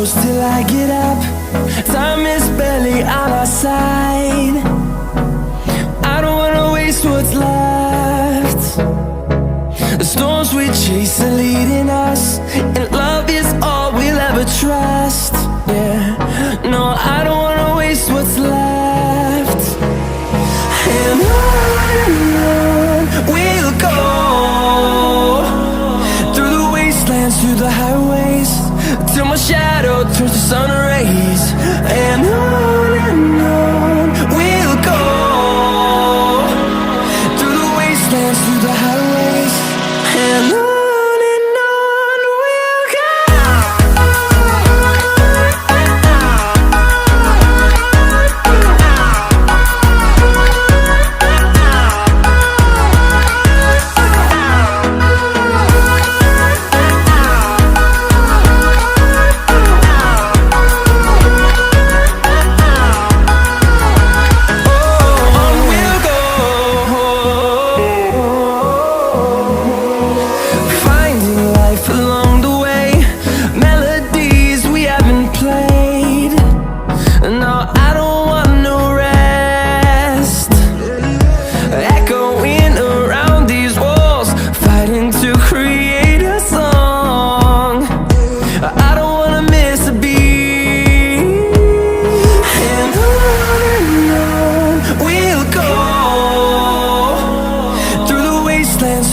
close till I get up. Time is barely on our side. I don't wanna waste what's left. The storms we chase are leading us, and love is all we'll ever trust. Yeah, no, I don't wanna waste what's left. And on we'll go, through the wastelands, through the highways, till my shadow turns to sun rays. And on we'll go, through the wastelands, through the highways, and on we'll go.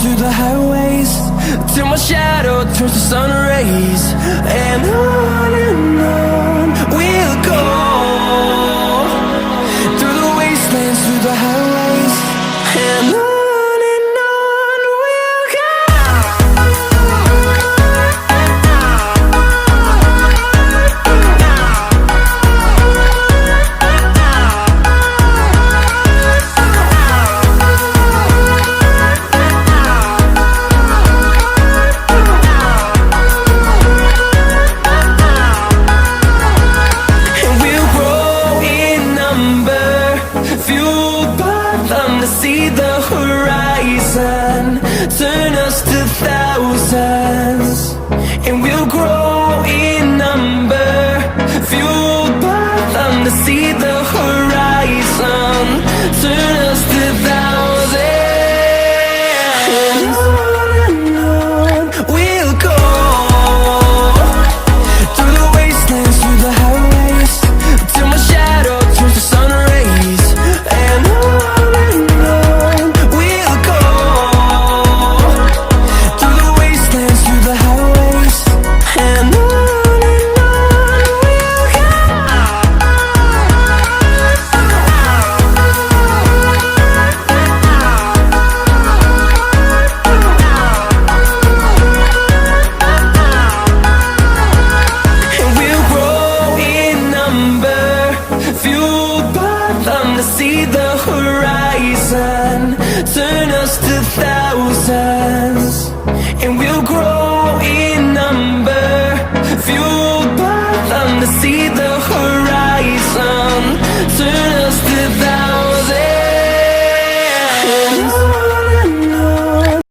Through the highways, till my shadow turns to sun rays. And on we'll go, through the wastelands, through the highways, and on we'll go. See the horizon, turn us to thousands, and we'll grow in number, fueled by them to see the horizon, turn us to thousands. And on we'll go, through the wastelands, through the highways, till my shadow turns to sun rays. And see the horizon, turn us to thousands, and we'll grow in number, fuel